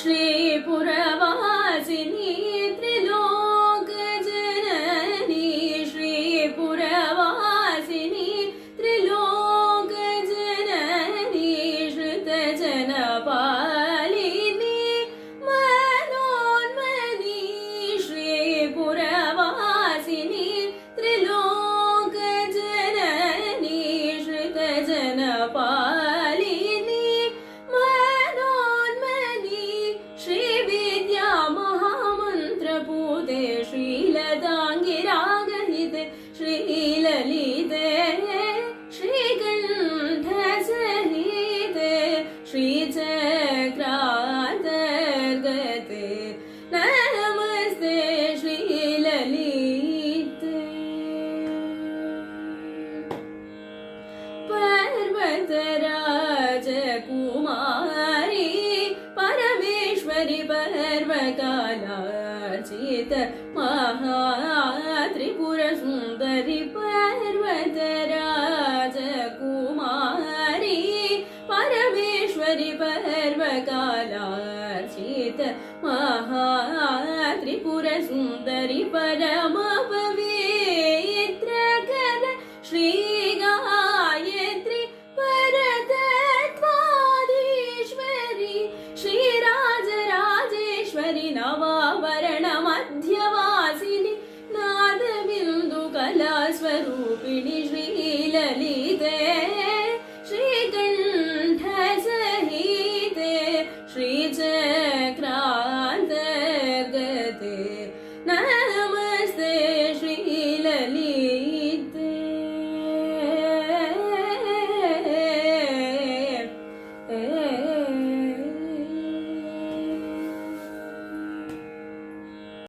श्रीपुरवासिनी त्रिलोकजननी श्रीपुरवासिनी त्रिलोकजननी श्रुतजनपालिनी मनोन्मनी श्रीपुरवासिनी त्रिलोकजननी श्रुतजनपालिनी श्रीविद्यामहामन्त्रपूते श्रीलताङ्गिरागहिते श्रीललिते श्रीकण्ठसहिते श्रीचक्रान्तर्गते नमस्ते श्रीललिते पर्वतराजकुमारी परमेश्वरी पर्वकालार्चित महात्रिपुरसुन्दरी पर्वतराजकुमारी परमेश्वरी पर्वकालार्चित महात्रिपुरसुन्दरी परम